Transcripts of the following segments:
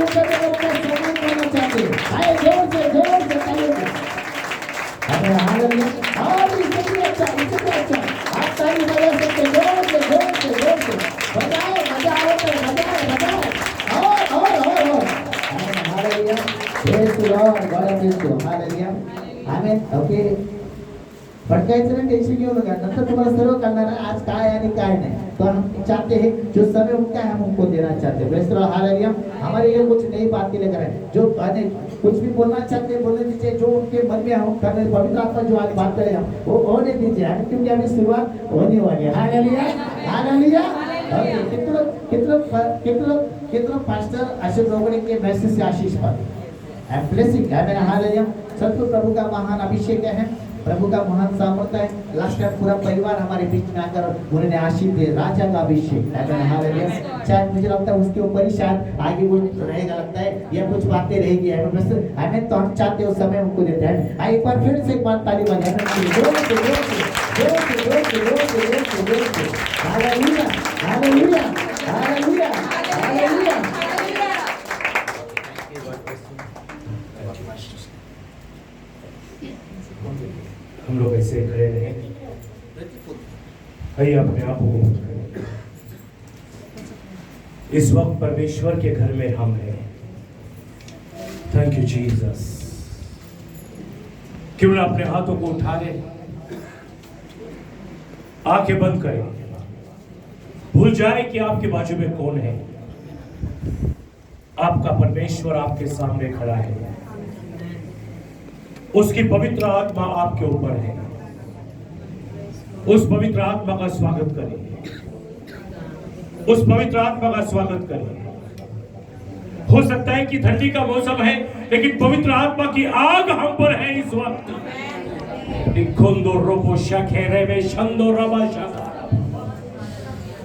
ऊपर अपना सम्मान करना चाहते हैं। आए जोर से तालियों से। अरे हालेलुया, और इससे अच्छा आप ताली बजा सकते हैं, जोर से बजाए, मजा आता है, बजाए और hallelujah, praise the Lord, God bless you, hallelujah, amen, okay. भटकायचं नाही, टेन्शन घेऊ नका, नंतर तुम्हाला सर्व करणार आहे आज काय आणि काय नाही। तो हम चाहते हैं जो समय उठता है हम उनको देना चाहते हैं। Praise the Lord, hallelujah. हमारे लिए कुछ नई बात लेकर आए, जो कुछ भी बोलना चाहते हैं बोलने दीजिए, जो उनके मन में हम करने, पवित्र आत्मा जो आज बात करेगा वो होने दीजिए, क्योंकि अभी शुरुआत होने वाली है। Hallelujah, hallelujah. कितने पास्टर अशोक रोगड़े के मैसेज से आशीष पाते हैं, ब्लेसिंग है मेरा, हालेलुया। सत्य प्रभु का महान अभिषेक है, प्रभु का महान सामर्थ है। लास्ट टाइम पूरा परिवार हमारे बीच में आकर उन्होंने आशीष दिए, राजा का अभिषेक है, हालेलुया। शायद मुझे लगता है उसके ऊपर ही शायद आगे वो रहेगा, लगता है या कुछ बातें रहेगी, हमें तो हम चाहते हो समय उनको देते हैं। एक बार फिर से एक बार ताली बजाएं, हालेलुया, हालेलुया, हालेलुया, हालेलुया। हम लोग ऐसे खड़े रहे, आइए अपने आप को करें। इस वक्त परमेश्वर के घर में हम हैं। Thank you Jesus. क्यों ना अपने हाथों को उठा लें, आंखें बंद करें, भूल जाए कि आपके बाजू में कौन है। आपका परमेश्वर आपके सामने खड़ा है, उसकी पवित्र आत्मा आपके ऊपर है। उस पवित्र आत्मा का स्वागत करें, उस पवित्र आत्मा का स्वागत करें। हो सकता है कि ठंडी का मौसम है, लेकिन पवित्र आत्मा की आग हम पर है इस वक्त।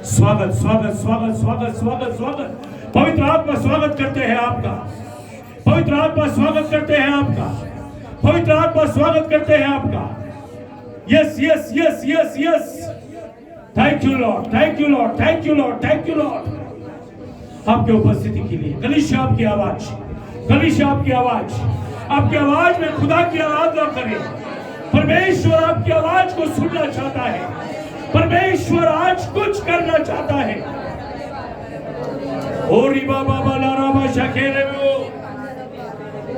स्वागत स्वागत स्वागत स्वागत स्वागत स्वागत। पवित्र आत्मा स्वागत करते हैं आपका, पवित्र आत्मा स्वागत करते हैं आपका, पवित्र आत्मा स्वागत करते हैं आपका। Yes yes yes yes yes, thank you Lord, thank you Lord, thank you Lord, thank you Lord आपके उपस्थिति के लिए। कलीसिया आपकी आवाज, कलीसिया आपकी आवाज, आपकी आवाज में खुदा की आराधना करें। परमेश्वर आपकी आवाज को सुनना चाहता है, परमेश्वर आज कुछ करना चाहता है। ओरी बाबा बाला रामा शकेरे वो,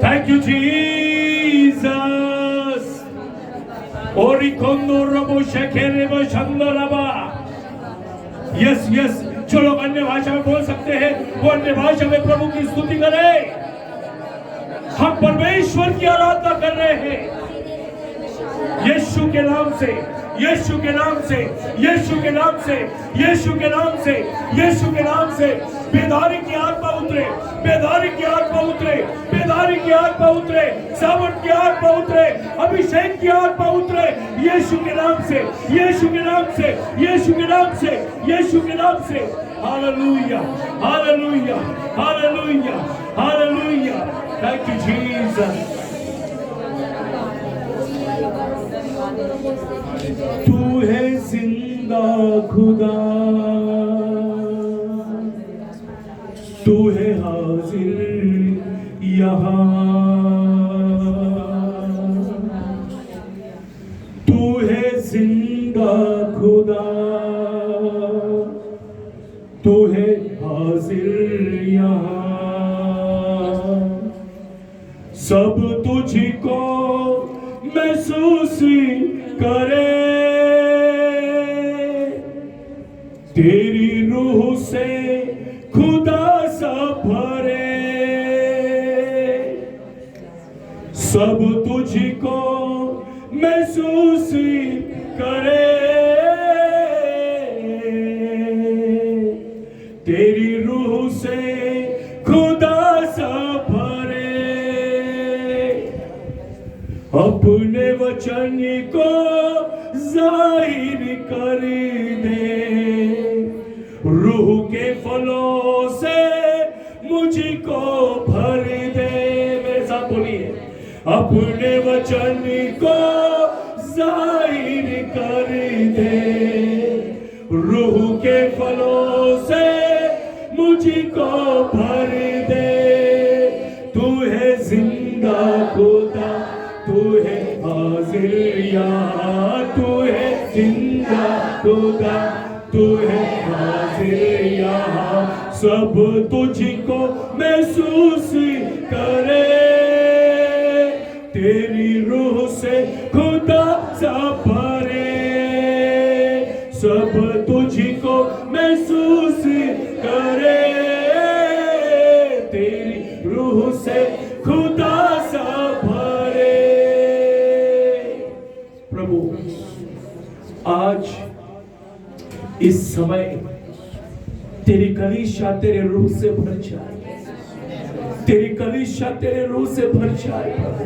थैंक यू जीसस। ओरी कोंदो रबो शकेरे वो शंदोराबा। यस यस, जो लोग अन्य भाषा में बोल सकते हैं वो अन्य भाषा में प्रभु की स्तुति करें। हम परमेश्वर की आराधना कर रहे हैं यीशु के नाम से, यीशु के नाम से, यीशु के नाम से, यीशु के नाम से, यीशु के नाम से। बेदारी की आत्मा उतरे, बेदारी की आत्मा उतरे, बेदारी की आत्मा उतरे, सावन की आत्मा उतरे, अभिषेक की आत्मा उतरे यीशु के नाम से, यीशु के नाम से, यीशु के नाम से, यीशु के नाम से। Hallelujah, hallelujah, hallelujah, hallelujah. Thank you Jesus. तू है जिंदा खुदा, तू है हाजिर यहाँ, तू है जिंदा खुदा, तू है हाजिर यहाँ। सब तुझको महसूस करे, तेरी रूह से खुदा सा भरे। सब तुझको महसूस करे, तेरी रूह से खुदा सा भरे। अपने वचन को जाहिर कर दे, रूह के फलों से मुझको भर दे। मेरे साथ बोलिए, अपने वचन को जाहिर कर दे, रूह के फलों से मुझको भर दे। हाजिर यहाँ, तू है जिंदा खुदा, तू है हाजिर यहाँ, सब तुझको महसूस करे, तेरी रूह से खुदा सा भरे, सब तुझको महसूस करे, तेरी रूह से खुदा सा भरे। प्रभु आज इस समय तेरी कलीसिया तेरे रूह से भर जाए, तेरी कलीसिया तेरे रूह से भर जाए प्रभु।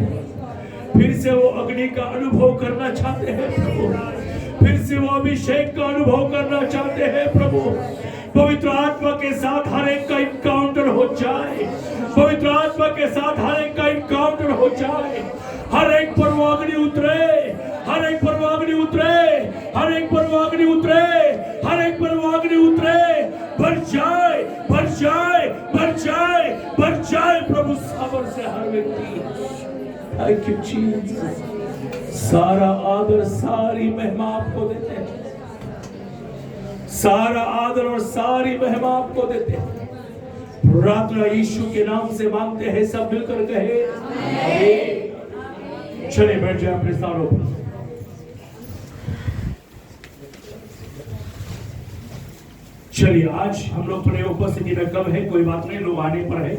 फिर से वो अग्नि का अनुभव करना चाहते हैं प्रभु, फिर से वो अभिषेक का अनुभव करना चाहते हैं प्रभु। पवित्र आत्मा के साथ हर एक का इनकाउंटर हो जाए, पवित्र आत्मा के साथ हर एक का इनकाउंटर हो जाए, हर एक पर वो अग्नि उतरे, हर एक पर वो अग्नि उतरे, हर एक पर वो अग्नि उतरे, हर एक पर वो अग्नि उतरे, भर जाए, भर जाए, भर जाए, भर जाए प्रभु साबर से हर व्यक्ति। Thank you Jesus. सारा आदर सारी महिमा आपको देते हैं, सारा आदर और सारी महिमा आपको देते हैं। प्रार्थना यीशु के नाम से मांगते हैं, सब मिलकर कहे आमीन। चले बैठ जाए अपने स्थानों पर। चलिए आज हम लोग थोड़े उपस्थिति में कम है, कोई बात नहीं, लोग आने पर है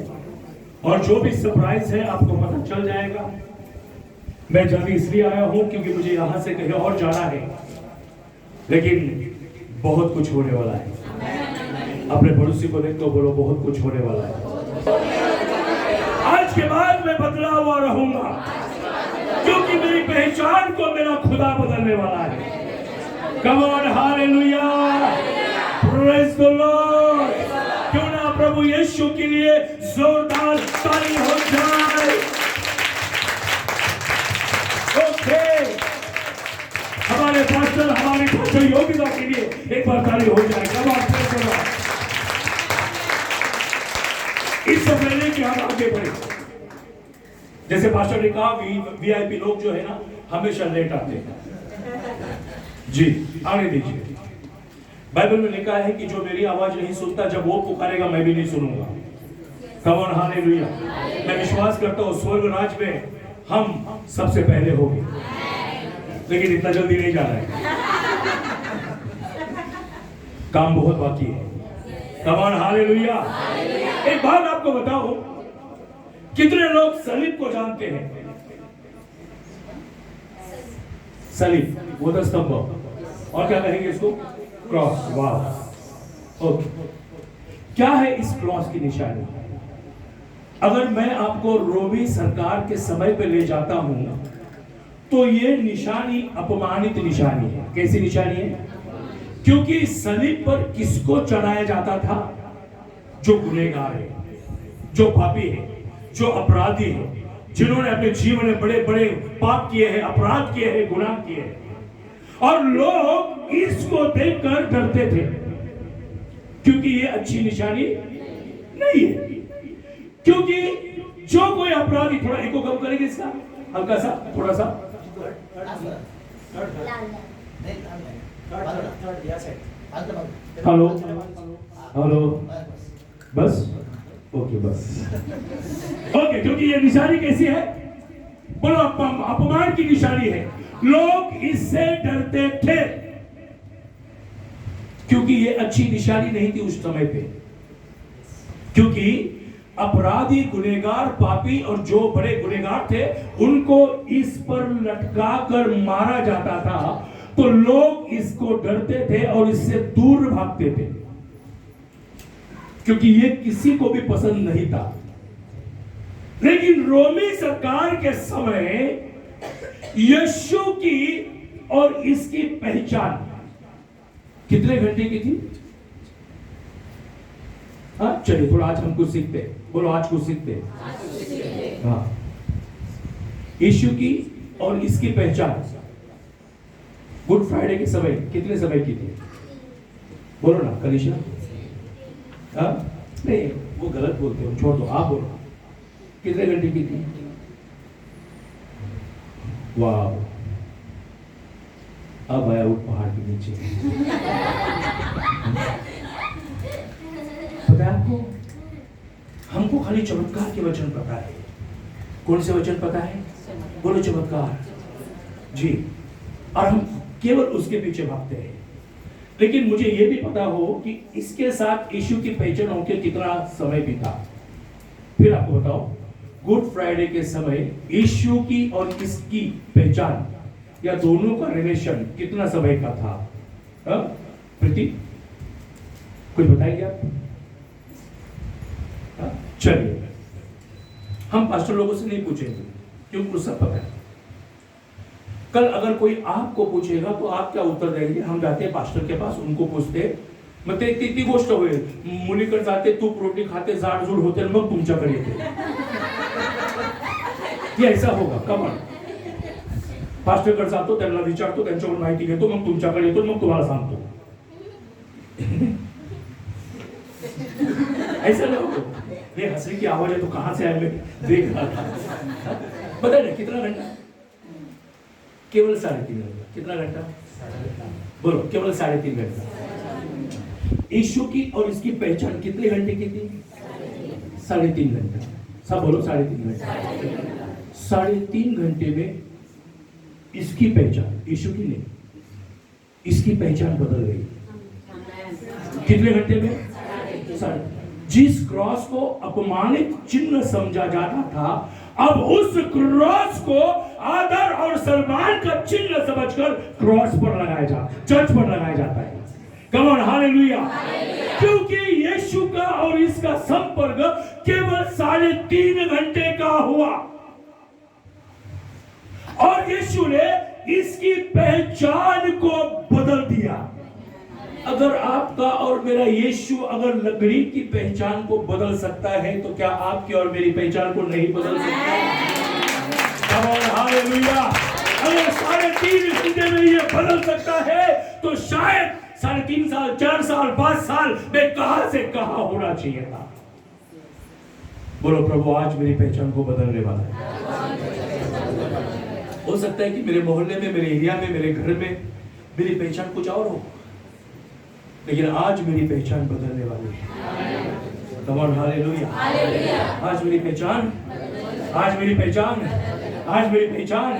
और जो भी सरप्राइज है आपको पता चल जाएगा। मैं जल्दी इसलिए आया हूं क्योंकि मुझे यहां से कहीं और जाना है, लेकिन बहुत कुछ होने वाला है। अपने पड़ोसी को देखो, बोलो बहुत कुछ होने वाला है। आज के बाद मैं बदला हुआ रहूंगा क्योंकि मेरी पहचान को मेरा खुदा बदलने वाला है। Come on hallelujah, praise the Lord. क्यों ना प्रभु यीशु के लिए जोरदार ताली हो जाए। ओके, हमारे पास्टर योगिता के लिए एक बार ताली हो जाए। Come on, praise the Lord. इससे पहले कि हम आगे बढ़े, जैसे पास्टर ने कहा, वीआईपी लोग जो है ना हमेशा लेट आते हैं। जी आगे दीजिए। बाइबल में लिखा है कि जो मेरी आवाज नहीं सुनता, जब वो पुकारेगा मैं भी नहीं सुनूंगा। Come on hallelujah. मैं विश्वास करता हूँ स्वर्ग राज में हम सबसे पहले होंगे, लेकिन इतना जल्दी नहीं जा रहा है, काम बहुत बाकी है। Come on hallelujah. एक बात आपको बताओ, कितने लोग सलीब को जानते हैं? सलीब, वो तो स्तंभ, और क्या कहेंगे इसको? क्रॉस। वाह, ओके। क्या है इस क्रॉस की निशानी? अगर मैं आपको रोमी सरकार के समय पे ले जाता हूं तो ये निशानी अपमानित निशानी है। कैसी निशानी है? क्योंकि सलीब पर किसको चढ़ाया जाता था? जो गुनहगार है, जो पापी है, जो अपराधी है, जिन्होंने अपने जीवन में बड़े बड़े पाप किए हैं, अपराध किए हैं, गुनाह किए हैं। और लोग इसको देखकर डरते थे क्योंकि ये अच्छी निशानी नहीं है। क्योंकि जो कोई अपराधी, थोड़ा इको कम करेंगे इसका, हल्का सा, थोड़ा सा, हेलो हेलो, बस ओके, बस ओके। क्योंकि ये निशानी कैसी है? बोलो, अपमान की निशानी है। लोग इससे डरते थे क्योंकि ये अच्छी निशानी नहीं थी उस समय पे। क्योंकि अपराधी, गुनहगार, पापी और जो बड़े गुनहगार थे उनको इस पर लटका कर मारा जाता था, तो लोग इसको डरते थे और इससे दूर भागते थे क्योंकि ये किसी को भी पसंद नहीं था। लेकिन रोमी सरकार के समय यीशु की और इसकी पहचान कितने घंटे की थी? हाँ, चलिए थोड़ा आज हम कुछ सीखते हैं। बोलो, आज कुछ सीखते हैं। हाँ, यीशु की और इसकी पहचान गुड फ्राइडे के समय कितने समय की थी? बोलो ना कलीसिया। हाँ, नहीं वो गलत बोलते हो, छोड़ दो, आप बोलो कितने घंटे की थी? वाह, अब आया वो पहाड़ के नीचे। पता है आपको, हमको खाली चमत्कार के वचन पता है। कौन से वचन पता है? बोलो चमत्कार जी। और हम केवल उसके पीछे भागते हैं। लेकिन मुझे यह भी पता हो कि इसके साथ यीशु की पहचान होकर कितना समय बीता। फिर आपको बताओ, गुड फ्राइडे के समय यीशु की और इसकी पहचान या दोनों का रिलेशन कितना समय का था? प्रीति कुछ बताएंगे आप? चलिए, हम पास्टर लोगों से नहीं पूछेंगे क्योंकि उनको सब पता है। कल अगर कोई आपको पूछेगा तो आप क्या उत्तर देंगे? हम जाते हैं पास्टर के पास, उनको पूछते मग ते ती गोष्ट होईल, मुलीकडे जाते, तूप रोटी खाते, जाडजूड होते, मग तुमच्याकडे येते। ये ऐसा होगा कमन। पास्टरकडे जातो, त्यांना विचारतो, त्यांच्याकडून माहिती घेतो, मग तुमच्याकडे येतो, मग तुम्हाला सांगतो। ऐसा ना हो। ये हंसने की आवाज है तो कहां से आए? मैं देख रहा था। पता है कितना घंटा? केवल 3.5 घंटा। कितना घंटा? बोलो, केवल 3.5 घंटा। यीशु की और इसकी पहचान कितने घंटे की थी? 3.5 घंटा। सब बोलो 3.5 घंटा। 3.5 घंटे में इसकी पहचान, यीशु की नहीं, इसकी पहचान बदल गई। कितने घंटे में? जिस क्रॉस को अपमानित चिन्ह समझा जाता था, अब उस क्रॉस को आदर और सम्मान का चिन्ह समझकर क्रॉस पर लगाया जाता, चर्च पर लगाया जाता है। Come on, hallelujah. क्योंकि यीशु का और इसका संपर्क केवल 3.5 घंटे का हुआ और यीशु ने इसकी पहचान को बदल दिया। अगर आपका और मेरा यीशु अगर लकड़ी की पहचान को बदल सकता है तो क्या आपकी और मेरी पहचान को नहीं बदल सकता? हालेलुया। अगर 3.5 घंटे में ये बदल सकता है तो शायद 3.5 साल, 4 साल, 5 साल में कहां से कहां होना चाहिए था। बोलो प्रभु, आज मेरी पहचान को बदलने वाला है। हो सकता है कि मेरे मोहल्ले में, मेरे एरिया में, मेरे घर में मेरी पहचान कुछ और हो, लेकिन आज मेरी पहचान बदलने वाली है। Come on, hallelujah. आज मेरी पहचान, आज मेरी पहचान, आज मेरी पहचान।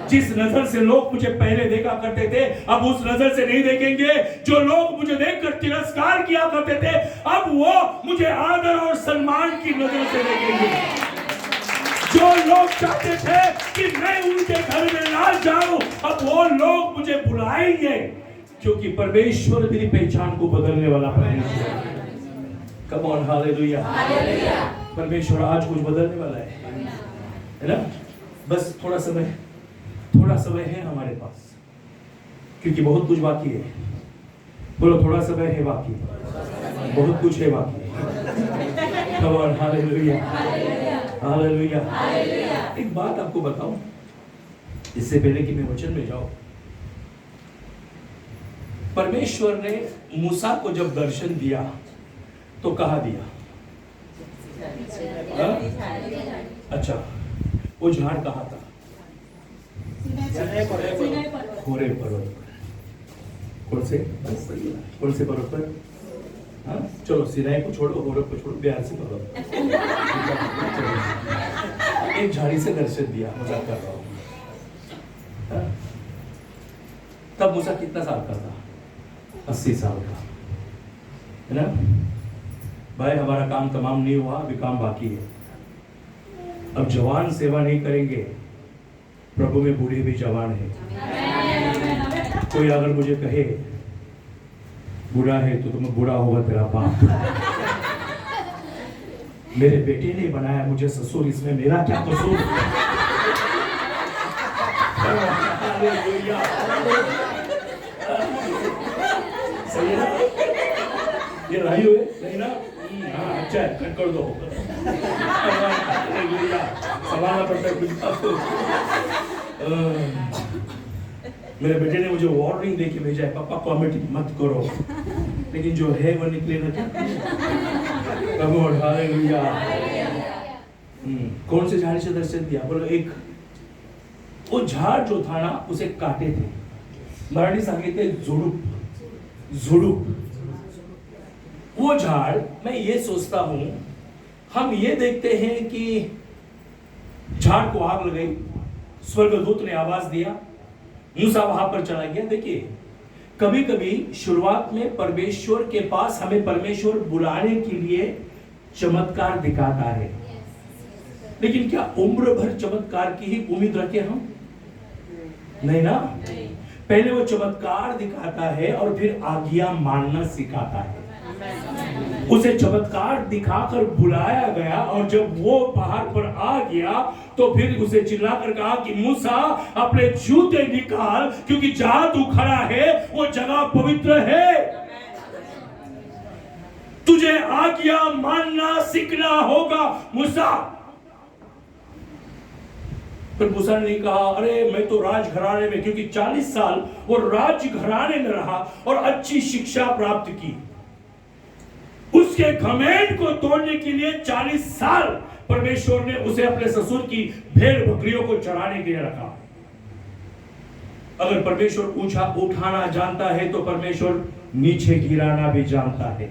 जिस नजर से लोग मुझे पहले देखा करते थे, अब उस नजर से नहीं देखेंगे। जो लोग मुझे देखकर तिरस्कार किया करते थे, अब वो मुझे आदर और सम्मान की नजर से देखेंगे। जो लोग चाहते थे कि मैं उनके घर में ना जाऊं, अब वो लोग मुझे बुलाएंगे, क्योंकि परमेश्वर मेरी पहचान को बदलने वाला परमेश्वर। Come on, hallelujah. परमेश्वर आज कुछ बदलने वाला है ना? बस थोड़ा समय है हमारे पास, क्योंकि बहुत कुछ बाकी है। बोलो, थोड़ा समय है बाकी, बहुत कुछ है बाकी। Come on, hallelujah, hallelujah. एक बात आपको बताऊं, इससे पहले कि मैं वचन में जाऊं, परमेश्वर ने मूसा को जब दर्शन दिया तो कहा दिया? अच्छा, वो झाड़ कहाँ था? होरेब पर्वत पर। कौन से पर्वत पर? हाँ, चलो सिनाई को छोड़ो, होरेब को छोड़ो, बिहार से पर्वत। एक झाड़ी से दर्शन दिया, मजाक कर रहा हूँ। तब मूसा कितना साल का था? 80 साल का, है ना? भाई, हमारा काम तमाम नहीं हुआ, अभी काम बाकी है। अब जवान सेवा नहीं करेंगे, प्रभु में बूढ़े भी जवान है। कोई अगर मुझे कहे बूढ़ा है तो तुम्हें बूढ़ा होगा तेरा बाप। मेरे बेटे ने बनाया मुझे ससुर, इसमें मेरा क्या कसूर? सही है ना? ये राही हुए नहीं ना? हाँ, अच्छा है, कट कर दो। संभालना पड़ता है कुछ। मेरे बेटे ने मुझे वार्निंग देके भेजा है, पापा कॉमेडी मत करो, लेकिन जो है वो निकले ना। Come on, hallelujah. कौन से झाड़ी से दर्शन दिया? बोलो, एक वो झाड़ जो था ना, उसे काटे थे। मराठी सांगितले झुडूप, झुडूप। वो झाड़, मैं ये सोचता हूं, हम ये देखते हैं कि झाड़ को आग लग गई, स्वर्गदूत ने आवाज दिया, मूसा वहां पर चला गया। देखिए, कभी कभी शुरुआत में परमेश्वर के पास हमें परमेश्वर बुलाने के लिए चमत्कार दिखाता है, लेकिन क्या उम्र भर चमत्कार की ही उम्मीद रखे हम? नहीं ना। पहले वो चमत्कार दिखाता है और फिर आज्ञा मानना सिखाता है। उसे चमत्कार दिखाकर बुलाया गया और जब वो पहाड़ पर आ गया तो फिर उसे चिल्लाकर कहा कि मूसा अपने जूते निकाल, क्योंकि जहां तू खड़ा है वो जगह पवित्र है। तुझे आज्ञा मानना सीखना होगा मूसा। फिर मूसा ने कहा, अरे मैं तो राजघराने में, क्योंकि 40 साल वो राजघराने में रहा और अच्छी शिक्षा प्राप्त की। उसके घमंड को तोड़ने के लिए 40 साल परमेश्वर ने उसे अपने ससुर की भेड़ बकरियों को चराने के लिए रखा। अगर परमेश्वर ऊंचा उठाना जानता है तो परमेश्वर नीचे गिराना भी जानता है।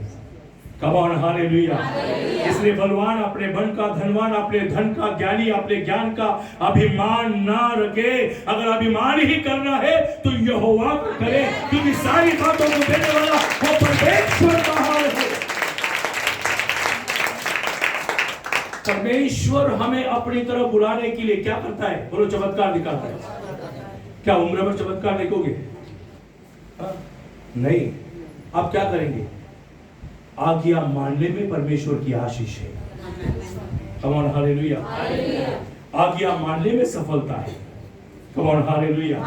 Come on, hallelujah. इसलिए बलवान अपने बल का, धनवान अपने धन का, ज्ञानी अपने ज्ञान का अभिमान ना रखे। अगर अभिमान ही करना है तो यहोवा को करे, क्योंकि सारी बातों को देने वाला वो परमेश्वर महान है। परमेश्वर हमें अपनी तरफ बुलाने के लिए क्या करता है? बोलो, चमत्कार दिखाता है। क्या उम्र भर चमत्कार देखोगे? नहीं। आप क्या करेंगे? आज्ञा मानने में परमेश्वर की आशीष है। Come on, hallelujah. आज्ञा मानने में सफलता है। Come on, hallelujah.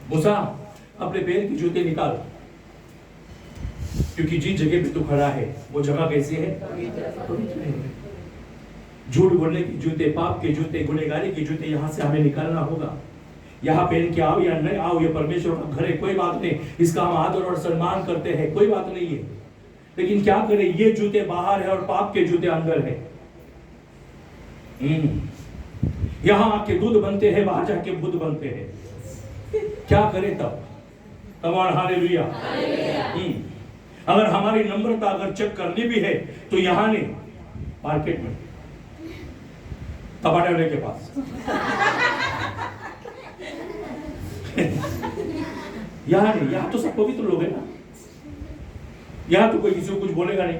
मूसा, अपने पैर की जूते निकाल, क्योंकि जिस जगह पे तू खड़ा है वो जगह कैसी है? पवित्र है। झूठ बोलने के जूते, पाप के जूते, गुनहगारी के जूते यहां से हमें निकालना होगा। यहाँ पहन के आओ या नहीं आओ, ये परमेश्वर का घर है, कोई बात नहीं, इसका हम आदर और सम्मान करते हैं, कोई बात नहीं है। लेकिन क्या करें, ये जूते बाहर है और पाप के जूते अंदर है। यहाँ आके दूध बनते हैं, वहां जाके बुद्ध बनते हैं। क्या करें तब? तमाम, हालेलुया। अगर हमारी नम्रता अगर चेक करनी भी है तो यहाँ नहीं, मार्केट में, टमाटर वाले के पास। यहाँ नहीं, यहाँ तो सब पवित्र लोग हैं ना, यहाँ तो कोई किसी को कुछ बोलेगा नहीं।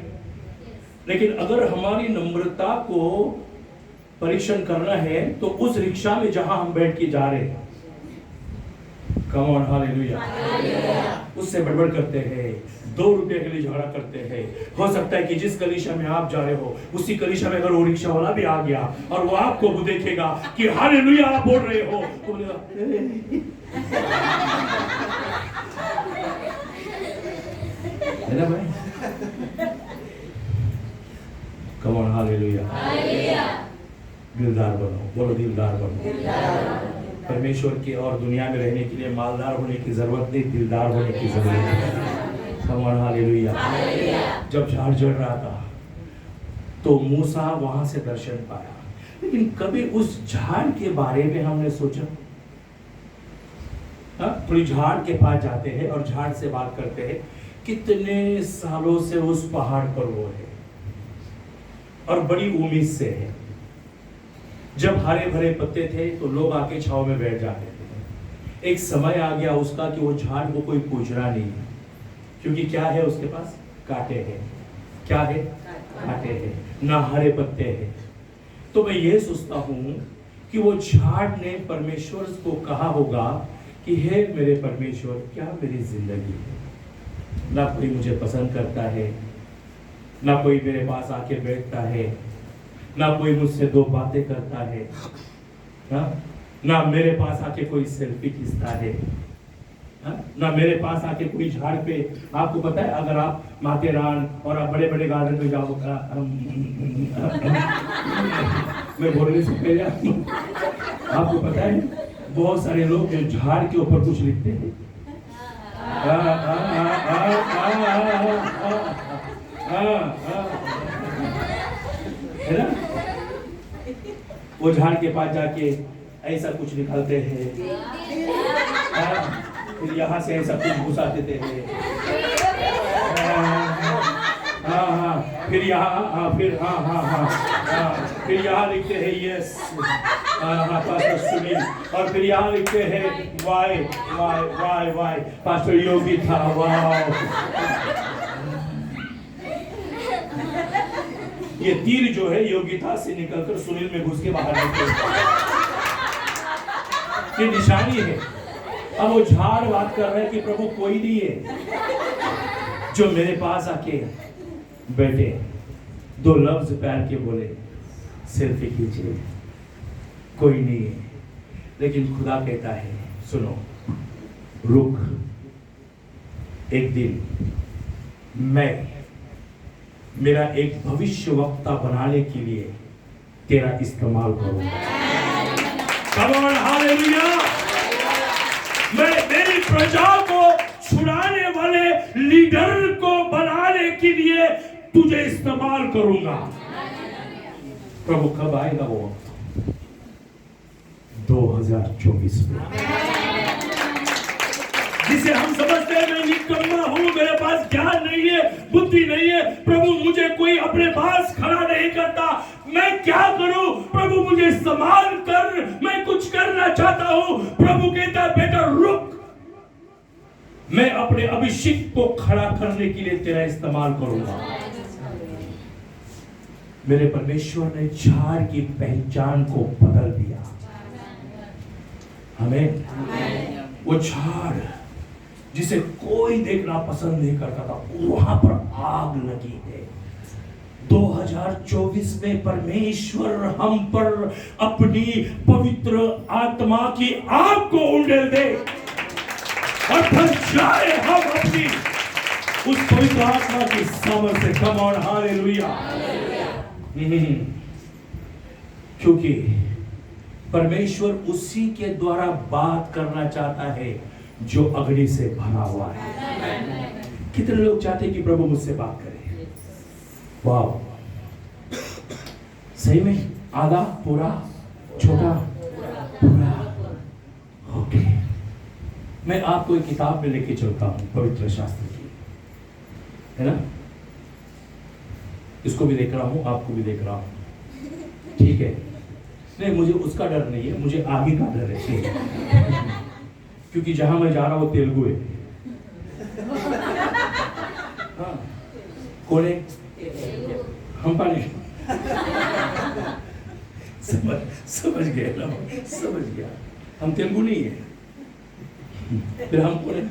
लेकिन अगर हमारी नम्रता को परीक्षण करना है तो उस रिक्शा में जहां हम बैठ के जा रहे हैं, कम ऑन, हालेलुया, उससे बड़बड़ करते हैं, 2 रुपए के लिए झगड़ा करते हैं। हो सकता है कि जिस कलीसिया में आप जा रहे हो उसी कलीसिया में अगर वो रिक्शा वाला भी आ गया और वो आपको देखेगा कि हालेलुया आप बोल रहे हो, तो बोलेगा है ना भाई? Come on, hallelujah. दिलदार बनो, बोलो दिलदार बनो। परमेश्वर की और दुनिया में रहने के लिए मालदार होने की जरूरत नहीं, दिलदार होने की जरूरत है। Come on, hallelujah. जब झाड़ जल रहा था तो मूसा वहां से दर्शन पाया, लेकिन कभी उस झाड़ के बारे में हमने सोचा? थोड़ी झाड़ के पास जाते हैं और झाड़ से बात करते हैं, कितने सालों से उस पहाड़ पर वो है और बड़ी उम्मीद से है। जब हरे भरे पत्ते थे तो लोग आके छांव में बैठ जाते थे। एक समय आ गया उसका कि वो झाड़ को कोई पूछ रहा नहीं है, क्योंकि क्या है उसके पास? कांटे हैं। क्या है? कांटे हैं, ना हरे पत्ते हैं। तो मैं ये सोचता हूँ कि वो झाड़ ने परमेश्वर को कहा होगा कि हे मेरे परमेश्वर, क्या मेरी जिंदगी है? ना कोई मुझे पसंद करता है, ना कोई मेरे पास आके बैठता है, ना कोई मुझसे 2 बातें करता है, ना मेरे पास आके कोई सेल्फी खींचता है, ना मेरे पास आके कोई झाड़ पे। आपको पता है, अगर आप माथेरान और आप बड़े बड़े गार्डन में जाओ, मैं बोलने से पहले आपको पता है बहुत सारे लोग जो झाड़ के ऊपर कुछ लिखते हैं। है ना? वो झाड़ के पास जाके ऐसा कुछ निकालते हैं। फिर यहाँ से ऐसा कुछ घुसा देते हैं। हाँ, फिर यहाँ, फिर फिर यहाँ लिखते हैं यस, पास्टर सुनील, और फिर यहाँ लिखते हैं Y Y Y Y, pastor Yogi था। वाह, ये तीर जो है योगिता से निकलकर सुनील में घुस के बाहर निकले, ये निशानी है। अब वो झाड़ बात कर रहे हैं कि प्रभु कोई नहीं है जो मेरे पास आके बैठे, दो लफ्ज प्यार के बोले, सेल्फी खींचे, कोई नहीं है। लेकिन खुदा कहता है सुनो, रुक, एक दिन मैं मेरा एक भविष्यवक्ता बनाने के लिए तेरा इस्तेमाल करूंगा। Come on, hallelujah. मैं मेरी प्रजा को छुड़ाने वाले लीडर को बनाने के लिए तुझे इस्तेमाल करूंगा। प्रभु कब आएगा वो वक्त? 2024 में, जिसे हम समझते हैं मैं निकम्मा हूं, मेरे पास ज्ञान नहीं है, बुद्धि नहीं है, प्रभु मुझे कोई अपने पास खड़ा नहीं करता, मैं क्या करूं? प्रभु मुझे इस्तेमाल कर, मैं कुछ करना चाहता हूं। प्रभु कहता है बेटा रुक, मैं अपने अभिषेक को खड़ा करने के लिए तेरा इस्तेमाल करूंगा। मेरे परमेश्वर ने झाड़ की पहचान को बदल दिया। हमें वो झाड़ जिसे कोई देखना पसंद नहीं करता था, वहां पर आग लगी है। 2024 में परमेश्वर हम पर अपनी पवित्र आत्मा की आग को उंडेल दे और फिर जाए हम अपनी उस पवित्र आत्मा की सामर्थ्य से। Come on, hallelujah. क्योंकि परमेश्वर उसी के द्वारा बात करना चाहता है जो अग्नि से भरा हुआ है। कितने लोग चाहते हैं कि प्रभु मुझसे बात करे? वाह, सही में? आधा, पूरा, छोटा, पूरा? ओके। मैं आपको एक किताब में लेके चलता हूं, पवित्र शास्त्र की, है ना? इसको भी देख रहा हूं, आपको भी देख रहा हूं, ठीक है? नहीं, मुझे उसका डर नहीं है, मुझे आगे का डर है। क्योंकि जहां मैं जा रहा हूं तेलुगु है। हाँ, कौन है? हम पानी समझ गए ना, समझ गया। हम तेलुगु नहीं है, फिर हम कौन है?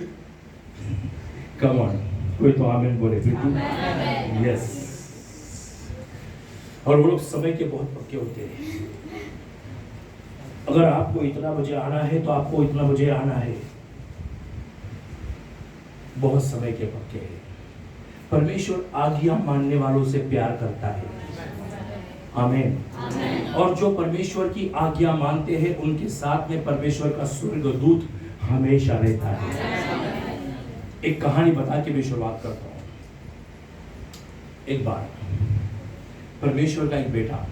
कम ऑन, कोई तो आमीन बोले फिर तू। यस। और वो लोग समय के बहुत पक्के होते हैं। अगर आपको इतना बजे आना है तो आपको इतना बजे आना है। बहुत समय के पक्के हैं। परमेश्वर आज्ञा मानने वालों से प्यार करता है। आमीन। और जो परमेश्वर की आज्ञा मानते हैं उनके साथ में परमेश्वर का स्वर्गदूत हमेशा रहता है। एक कहानी बता के मैं शुरुआत करता हूं। एक बार परमेश्वर का एक बेटा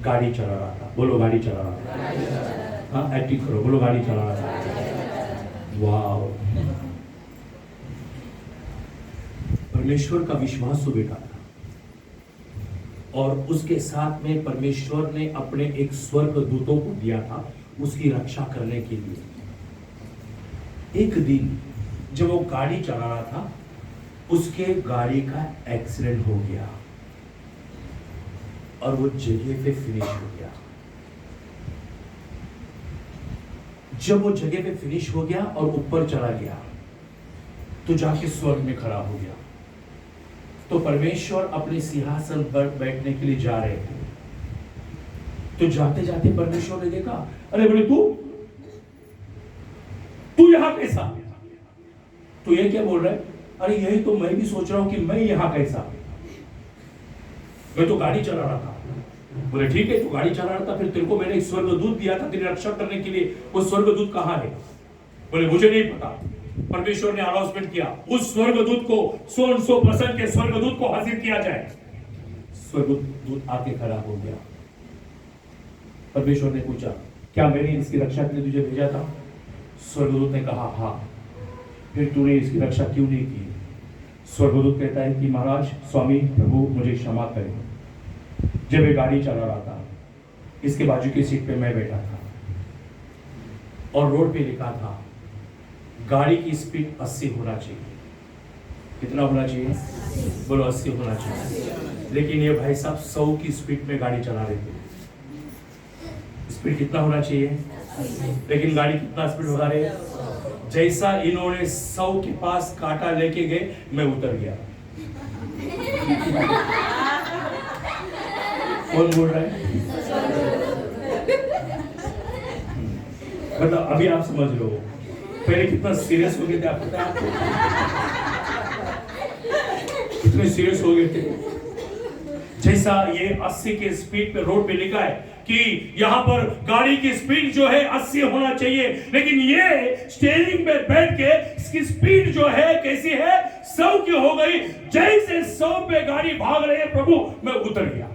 गाड़ी चला रहा था। बोलो, गाड़ी चला रहा था। हाँ, एक्टिंग करो, बोलो, गाड़ी चला रहा था। वाह, परमेश्वर का विश्वास तो बेटा था, और उसके साथ में परमेश्वर ने अपने एक स्वर्गदूतों को दिया था उसकी रक्षा करने के लिए। एक दिन जब वो गाड़ी चला रहा था, उसके गाड़ी का एक्सीडेंट हो गया और वो जगह पे फिनिश हो गया। जब वो जगह पे फिनिश हो गया और ऊपर चला गया तो जाके स्वर्ग में खड़ा हो गया। तो परमेश्वर अपने सिंहासन पर बैठने के लिए जा रहे थे। तो जाते जाते परमेश्वर ने देखा, अरे बोले तू यहां कैसा? तो ये क्या बोल रहा है? अरे यही तो मैं भी सोच रहा हूं कि मैं यहां कैसा? मैं तो गाड़ी चला रहा था। बोले ठीक है, तू गाड़ी चला रहा था, फिर तेरे को मैंने एक स्वर्गदूत दिया था तेरी रक्षा करने के लिए। वो स्वर्गदूत कहां है? बोले मुझे नहीं पता। परमेश्वर ने अनाउंसमेंट किया, उस स्वर्गदूत को 100% के स्वर्गदूत को हाजिर किया जाए। स्वर्गदूत आके खड़ा हो गया। परमेश्वर ने पूछा, क्या मैंने इसकी रक्षा के लिए तुझे भेजा था? स्वर्गदूत ने कहा हाँ। फिर तूने इसकी रक्षा क्यों नहीं की? स्वर्गदूत कहता है कि महाराज, स्वामी, प्रभु मुझे क्षमा करें। जब ये गाड़ी चला रहा था, इसके बाजू की सीट पे मैं बैठा था और रोड पे लिखा था गाड़ी की स्पीड 80 होना चाहिए। कितना होना चाहिए? बोलो 80 होना चाहिए। लेकिन ये भाई साहब 100 की स्पीड में गाड़ी चला रहे थे। स्पीड कितना होना चाहिए? लेकिन गाड़ी कितना स्पीड भगा रहे? जैसा इन्होंने 100 के पास कांटा लेके गए, मैं उतर गया। कौन बोल रहा है? मतलब अभी आप समझ लो पहले कितना सीरियस हो गए थे। आपको पता है? कितने सीरियस हो गए थे। जैसा ये 80 के स्पीड पे रोड पे लिखा है कि यहां पर गाड़ी की स्पीड जो है 80 होना चाहिए, लेकिन ये स्टीयरिंग पे बैठ के इसकी स्पीड जो है कैसी है? 100 की हो गई। जैसे 100 पे गाड़ी भाग रही है, प्रभु मैं उतर गया,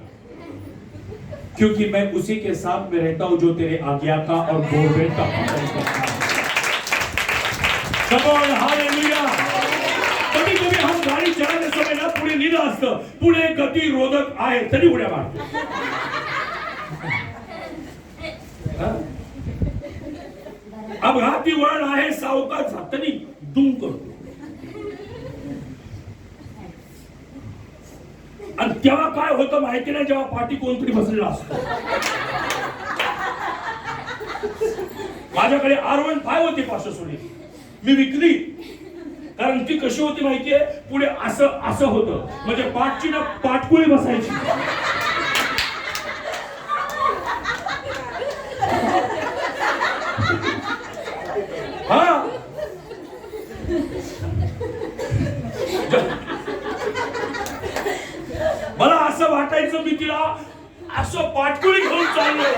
क्योंकि मैं उसी के साथ में रहता हूं जो तेरे आज्ञा का और गवर्नमेंट का पालन करता है। हालेलुया। कभी कभी हम गाड़ी चलाने समय ना पुढे लिहिलं असतं, पुढे गतिरोधक आहे तरी उड्या मारतो। अपघाती वळण आहे, सावकाश तरी दुम करतो। आणि तेव्हा काय होतं माहिती नाही, जेव्हा पाठी कोणतरी बसलेला असतो। माझ्याकडे R15 होती 516, मी विकली, कारण ती कशी होती माहितीये? पुढे असं असं होतं, म्हणजे पाठची ना पाटकुळी बसायची। हा मला असं वाटायचं मी तिला असं पाटकुळी घेऊन चाललोय।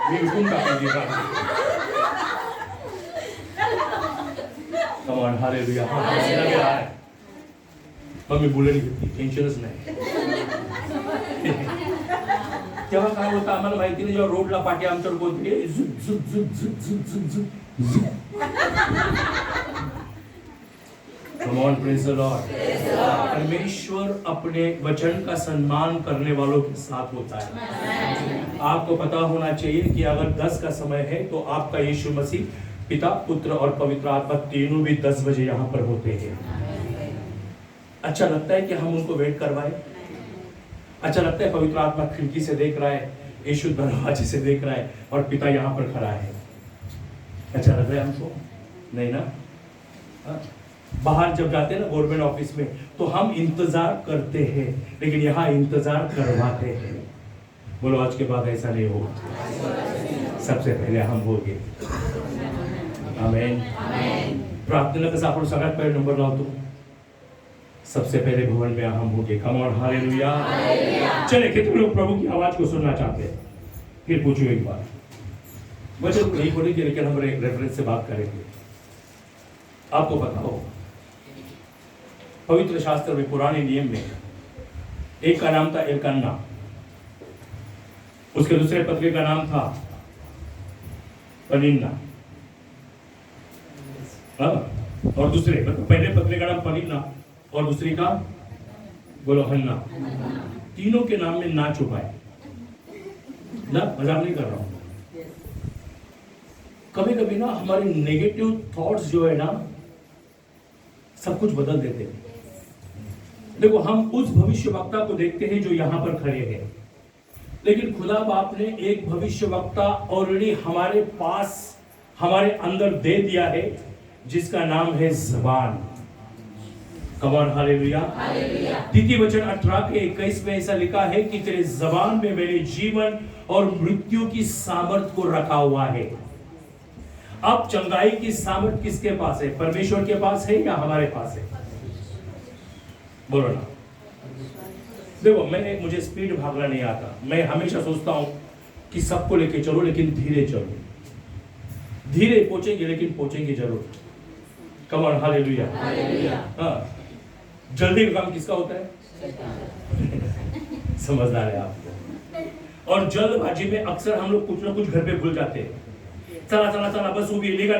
मी विकून टाकली गाडी। कमान हालेलुया। पण मी बुलेट घेतली, टेन्शनच नाही। तेव्हा काय होतं आम्हाला माहिती नाही, जेव्हा रोडला पाठी आमच्यावर कोणतरी झुक झुक झुक झुक झुक झुक झुक। Come on, praise the Lord. परमेश्वर अपने वचन का सम्मान करने वालों के साथ होता है। आपको पता होना चाहिए कि अगर 10 का समय है तो आपका यीशु मसीह पिता, पुत्र और पवित्र आत्मा तीनों भी 10 बजे यहाँ पर होते हैं। अच्छा लगता है कि हम उनको वेट करवाएं? अच्छा लगता है पवित्र आत्मा खिड़की से देख रहा है, यीशु दरवाजे से देख रहा है और पिता यहाँ पर खड़ा है? अच्छा लग रहा है हमको? नहीं ना? बाहर जब जाते हैं ना गवर्नमेंट ऑफिस में, तो हम इंतजार करते हैं, लेकिन यहाँ इंतजार करवाते हैं। बोलो आज के बाद ऐसा नहीं होगा, सबसे पहले हम होंगे। आमेन। प्रार्थना कसं आपण सगळ्यात पहिले नंबर लावतो, सबसे पहले भवन में हम होंगे। Come on hallelujah. चले कितने लोग प्रभु की आवाज को सुनना चाहते हैं? फिर पूछो एक बार, वचन नहीं बोलेंगे लेकिन हम रेफरेंस से बात करेंगे। आपको पता हो पवित्र शास्त्र में, पुराने नियम में एक का नाम था एलकाना, उसके दूसरे पत्री का नाम था पनिन्ना, और दूसरे पहले पत्री का नाम पनिन्ना और दूसरी का बोलो हन्ना। तीनों के नाम में ना छुपाए ना, मजाक नहीं कर रहा हूं। कभी कभी ना हमारे नेगेटिव थॉट्स जो है ना सब कुछ बदल देते हैं। देखो हम उस भविष्यवक्ता को देखते हैं जो यहां पर खड़े हैं, लेकिन खुदा बाप ने एक भविष्यवक्ता ऑलरेडी हमारे पास, हमारे अंदर दे दिया है, जिसका नाम है ज़बान। Come on hallelujah. द्वितीय वचन 18 के 21 में ऐसा लिखा है कि तेरे ज़बान में मैंने जीवन और मृत्यु की सामर्थ को रखा हुआ है। अब चंगाई की सामर्थ किसके पास है? परमेश्वर के पास है या हमारे पास है? बोलो ना। देखो मुझे स्पीड भागना नहीं आता। मैं हमेशा सोचता हूं कि सबको लेके चलो, लेकिन धीरे चलो। धीरे पहुंचेंगे लेकिन पहुंचेंगे जरूर। Come on hallelujah. हाँ, जल्दी का काम किसका होता है? समझदार है आप। और जल्दबाजी में अक्सर हम लोग कुछ ना कुछ घर पे भूल जाते हैं, चला चला चला बस उभी निघा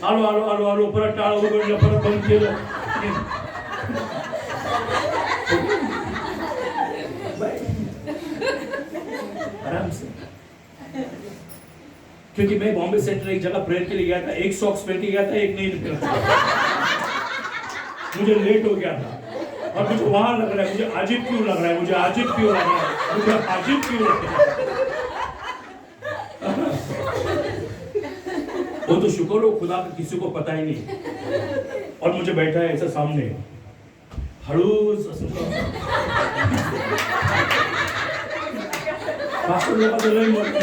आलो परत टाळ उघडलं परत बंद केलं आराम से क्योंकि मैं बॉम्बे सेंट्रल एक जगह प्रेयर के लिए गया था, एक सॉक्स पहन के गया था, एक नहीं निकला मुझे लेट हो गया था और मुझे वहां लग रहा है मुझे अजीब क्यों लग रहा है मुझे अजीब क्यों लग रहा है वो तो शुक्र हो खुदा का किसी को पता ही नहीं और मुझे बैठा है ऐसा सामने हड़ूस पास्टर लोग तो नहीं मरते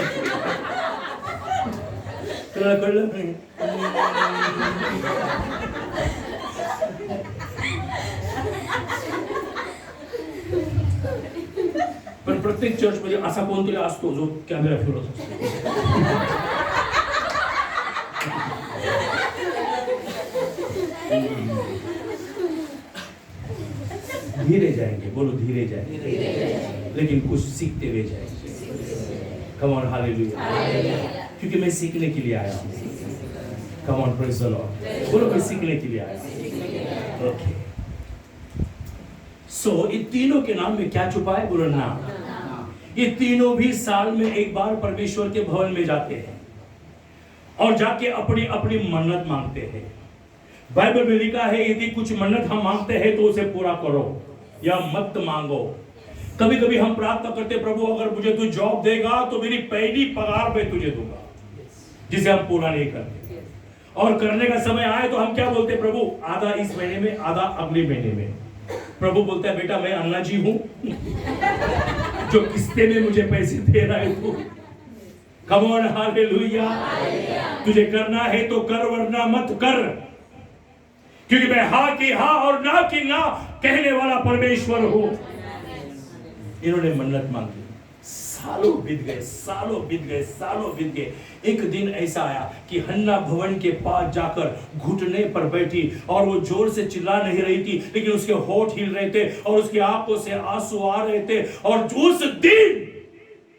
पण प्रत्येक चर्च मध्ये असा कोणतरी असतो जो कॅमेरा फिरवत असतो धीरे जाएंगे बोलो धीरे जाएंगे लेकिन कुछ सीखते हुए जाएंगे कम ऑन हालेलुया क्योंकि मैं सीखने के लिए आया हूँ come on praise the Lord बोलो मैं सीखने के लिए आया हूँ ओके सो इन तीनों के नाम में क्या छुपा है बोलो नाम ये तीनों भी साल में एक बार परमेश्वर के भवन में जाते हैं और जाके अपनी अपनी मन्नत मांगते हैं बाइबल में लिखा है यदि कुछ मन्नत हम मांगते हैं तो उसे पूरा करो या मत मांगो कभी कभी हम प्रार्थना करते प्रभु अगर मुझे तू जॉब देगा तो मेरी पहली पगार मैं तुझे दूंगा जिसे हम पूरा नहीं करते और करने का समय आए तो हम क्या बोलते प्रभु आधा इस महीने में आधा अगले महीने में प्रभु बोलता है बेटा मैं अन्ना जी हूं जो किस्ते में मुझे पैसे दे रहा है तू कम ऑन हालेलुया तुझे करना है तो कर वरना मत कर क्योंकि मैं हाँ की हाँ और ना की ना कहने वाला परमेश्वर हूं इन्होंने मन्नत मांगी सालों बीत गए एक दिन ऐसा आया कि हन्ना भवन के पास जाकर घुटने पर बैठी और वो जोर से चिल्ला नहीं रही थी लेकिन उसके होठ हिल रहे थे और उसकी आंखों से आंसू आ रहे थे और उस दिन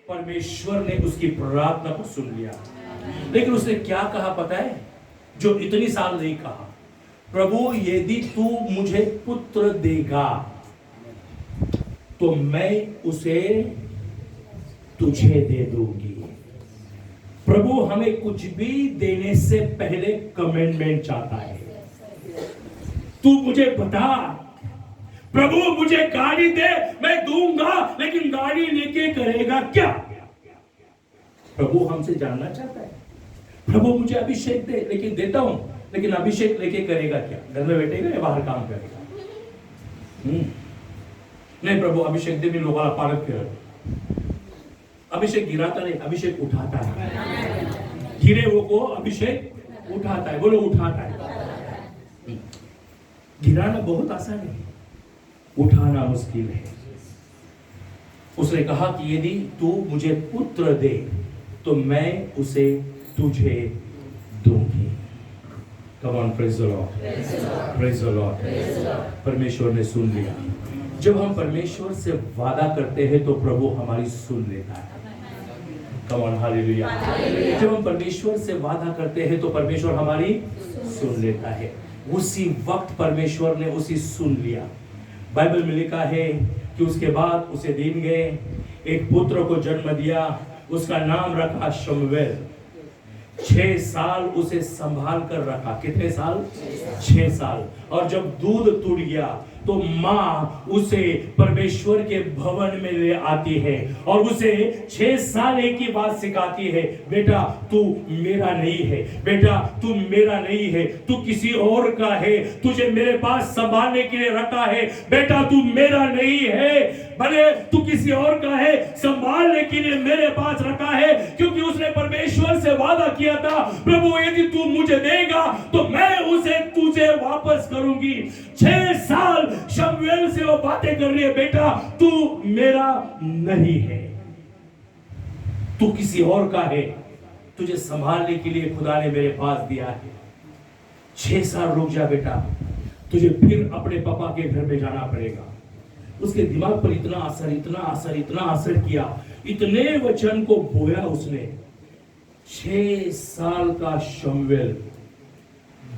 परमेश्वर ने उसकी प्रार्थना को सुन लिया लेकिन उसने क्या कहा पता है जो इतनी साल नहीं कहा प्रभु यदि तू मुझे पुत्र देगा तो मैं उसे तुझे दे दूंगी प्रभु हमें कुछ भी देने से पहले कमेंटमेंट चाहता है तू मुझे बता प्रभु मुझे गाड़ी दे मैं दूंगा लेकिन गाड़ी लेके करेगा क्या प्रभु हमसे जानना चाहता है प्रभु मुझे अभिषेक दे लेकिन देता हूं लेकिन अभिषेक लेके करेगा क्या घर में बैठेगा या बाहर काम करेगा नहीं प्रभु अभिषेक दे भी लोगों पालक फिर अभिषेक गिराता नहीं अभिषेक उठाता है गिरे वो को अभिषेक उठाता है बोलो उठाता है गिराना बहुत आसान है उठाना मुश्किल है उसने कहा कि यदि तू मुझे पुत्र दे तो मैं उसे तुझे दूंगी Come on, praise the Lord. Praise the Lord. परमेश्वर ने सुन लिया जब हम परमेश्वर से वादा करते हैं तो प्रभु हमारी सुन लेता है Come on, hallelujah. जब हम परमेश्वर से वादा करते हैं तो परमेश्वर हमारी सुन लेता है उसी वक्त परमेश्वर ने उसी सुन लिया बाइबल में लिखा है कि उसके बाद उसे दिन गए एक पुत्र को जन्म दिया उसका नाम रखा शमूएल 6 साल उसे संभाल कर रखा कितने साल 6 साल और जब दूध टूट गया तो माँ उसे परमेश्वर के भवन में ले आती है और उसे 6 साल एक ही बात सिखाती है बेटा तू मेरा नहीं है बेटा तू मेरा नहीं है तू किसी और का है तुझे मेरे पास संभालने के लिए रखा है बेटा तू मेरा नहीं है भले तू किसी और का है संभालने के लिए मेरे पास रखा है क्योंकि उसने परमेश्वर से वादा किया था प्रभु यदि तू मुझे देगा तो मैं उसे तुझे वापस करूंगी 6 साल शमूएल से वो बातें कर रही है बेटा तू मेरा नहीं है तू किसी और का है तुझे संभालने के लिए खुदा ने मेरे पास दिया है 6 साल रुक जा बेटा तुझे फिर अपने पापा के घर में जाना पड़ेगा उसके दिमाग पर इतना असर किया इतने वचन को बोया उसने 6 साल का शमूएल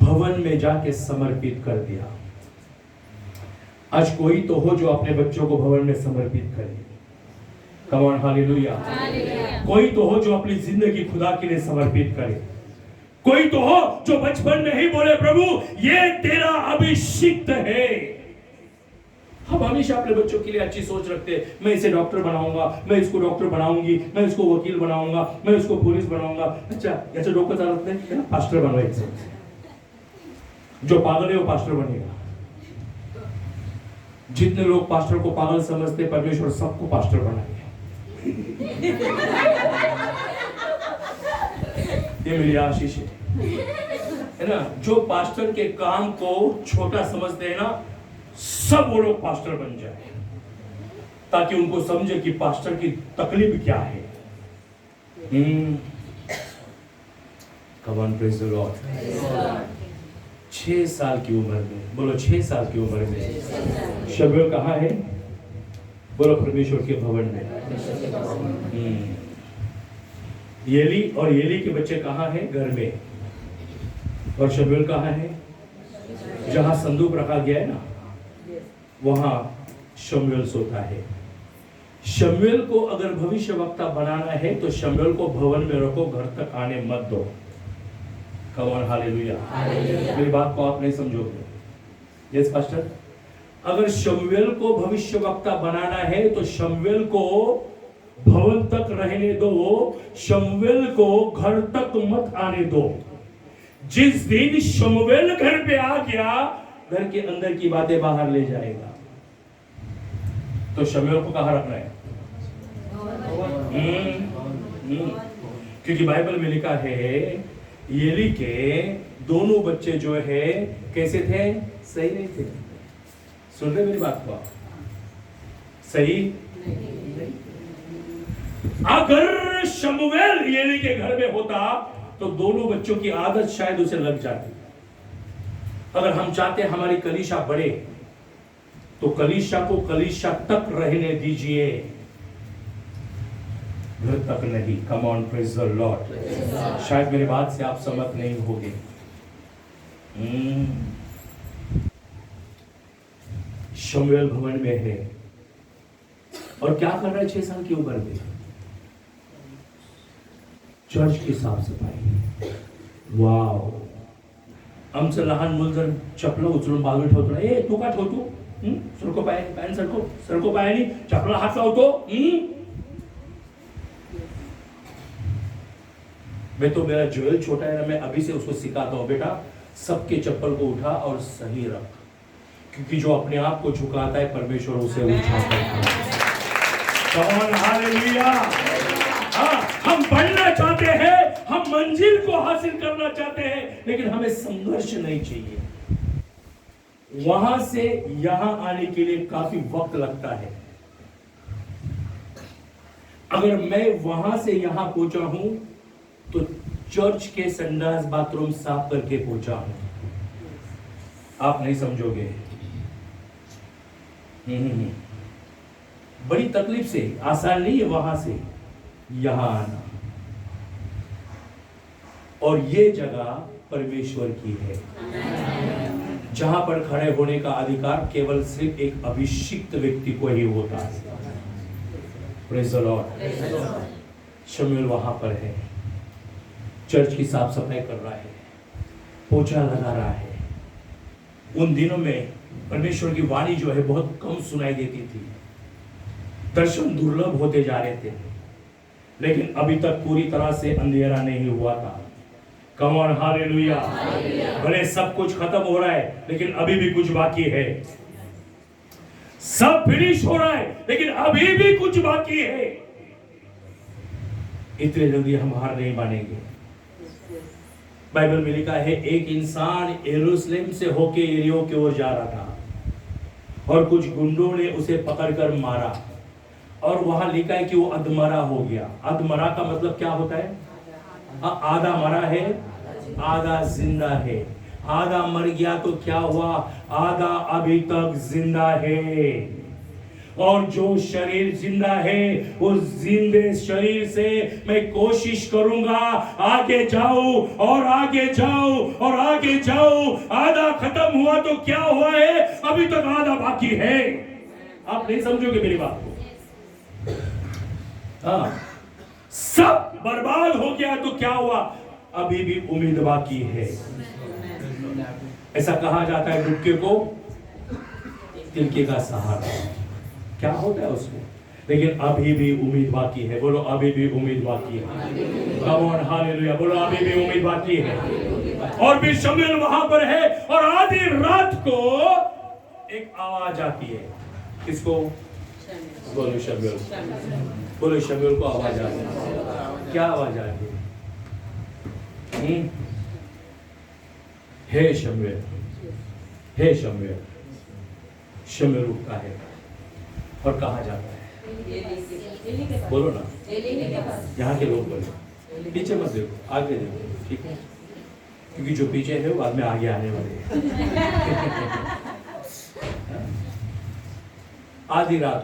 भवन में जाके समर्पित कर दिया। आज कोई तो हो जो अपने बच्चों को भवन में समर्पित करे। Come on, hallelujah. कोई तो हो जो अपनी जिंदगी खुदा के लिए समर्पित करे। कोई तो हो जो बचपन में ही बोले प्रभु ये तेरा अभिषिक्त है। हम हमेशा अपने बच्चों के लिए अच्छी सोच रखते हैं, मैं इसे डॉक्टर बनाऊंगा, मैं इसको डॉक्टर बनाऊंगी, मैं इसको वकील बनाऊंगा, मैं इसको पुलिस बनाऊंगा। अच्छा ऐसे डॉक्टर चाहते हैं पास्टर बनवाए। जो पागल है वो पास्टर बनेगा। जितने लोग पास्टर को पागल समझते, परमेश्वर सबको पास्टर बनाएगा। ये मेरी आशीष है ना। जो पास्टर के काम को छोटा समझते हैं ना, सब वो लोग पास्टर बन जाए, ताकि उनको समझे कि पास्टर की तकलीफ क्या है। Come on, praise the Lord. 6 साल की उम्र में, बोलो 6 साल की उम्र में शमूएल कहाँ है? बोलो परमेश्वर के भवन में। येली और येली के बच्चे कहाँ हैं? घर में। और शमूएल कहाँ है? जहां संदूक रखा गया है ना, वहां शमूएल सोता है। शमूएल को अगर भविष्यवक्ता बनाना है तो शमूएल को भवन में रखो, घर तक आने मत दो। Come on, hallelujah. मेरी बात को आप नहीं समझोगे। यस पास्टर, अगर शमूएल को भविष्यवक्ता बनाना है तो शमूएल को भवन तक रहने दो, शमूएल को घर तक मत आने दो। जिस दिन शमूएल घर पे आ गया, घर के अंदर की बातें बाहर ले जाएगा। तो शमूएल को कहां रखना है? क्योंकि बाइबल में लिखा है येली के दोनों बच्चे जो है कैसे थे? सही नहीं थे। सुन रहे मेरी बात को? सही नहीं। अगर शमूएल येली के घर में होता तो दोनों बच्चों की आदत शायद उसे लग जाती। अगर हम चाहते हमारी कलीसिया बढ़े तो कलीसिया को कलीसिया तक रहने दीजिए, घर तक नहीं। Come on, praise the Lord. शायद मेरी बात से आप सहमत नहीं होंगे। शमूएल भवन में है और क्या कर रहा है? 6 साल की उम्र में चर्च की साफ सफाई। वाव! आमचं लहान मुल जर चपला उचलून बाजूला ठेवतो ना, ए तू का ठेवतो? सरको पाय, पॅन सरको पायानी चपला हात लावतो। मैं तो, मेरा जोएल छोटा है ना, मैं अभी से उसको सिखाता हूं, बेटा सबके चप्पल को उठा और सही रख, क्योंकि जो अपने आप को झुकाता है परमेश्वर उसे उठाता है। कौन? हालेलुया। हम बढ़ना चाहते हैं, हम मंजिल को हासिल करना चाहते हैं, लेकिन हमें संघर्ष नहीं चाहिए। वहां से यहां आने के लिए काफी वक्त लगता है। अगर मैं वहां से यहां पहुंचा हूं तो चर्च के संडास बाथरूम साफ करके पहुंचा हूं। आप नहीं समझोगे। बड़ी तकलीफ से, आसान नहीं है वहां से यहां आना। और ये जगह परमेश्वर की है, जहां पर खड़े होने का अधिकार केवल सिर्फ एक अभिषिक्त व्यक्ति को ही होता है। Praise the Lord. शमूएल वहां पर है, चर्च की साफ सफाई कर रहा है, पोछा लगा रहा है। उन दिनों में परमेश्वर की वाणी जो है बहुत कम सुनाई देती थी, दर्शन दुर्लभ होते जा रहे थे, लेकिन अभी तक पूरी तरह से अंधेरा नहीं हुआ था। Come on, hallelujah. भले सब कुछ खत्म हो रहा है, लेकिन अभी भी कुछ बाकी है। सब फिनिश हो रहा है, लेकिन अभी भी कुछ बाकी है। इतने जल्दी हम हार नहीं मानेंगे। बाइबल में लिखा है एक इंसान यरूशलेम से होके यरीहो की ओर जा रहा था और कुछ गुंडों ने उसे पकड़कर मारा, और वहां लिखा है कि वो अधमरा हो गया। अधमरा का मतलब क्या होता है? आधा मरा है, आधा जिंदा है। आधा मर गया तो क्या हुआ? आधा अभी तक जिंदा है। और जो शरीर जिंदा है उस जिंदे शरीर से मैं कोशिश करूंगा आगे जाऊं और आगे जाऊं और आगे जाऊं। आधा खत्म हुआ तो क्या हुआ है, अभी तक आधा बाकी है। आप नहीं समझोगे मेरी बात को। हाँ, सब बर्बाद हो गया तो क्या हुआ, अभी भी उम्मीद बाकी है। ऐसा कहा जाता है डुबके को तिनके का सहारा, क्या होता है उसमें, लेकिन अभी भी उम्मीद बाकी है। बोलो अभी भी उम्मीद बाकी है। कम ऑन हालेलुया, बोलो अभी भी उम्मीद बाकी है। और भी शमूएल वहां पर है और आधी रात को एक आवाज आती है। किसको? बोलो शमूएल, बोलो शमूएल को आवाज आती है। क्या आवाज आती है? हे शमूएल, हे शमूएल। शमूएल उठता है और कहा जाता है, बोलो ना, यहाँ के लोग बोलो, पीछे मत देखो, आगे देखो, ठीक है, क्योंकि जो पीछे है वो बाद में आगे आने वाले हैं। आधी रात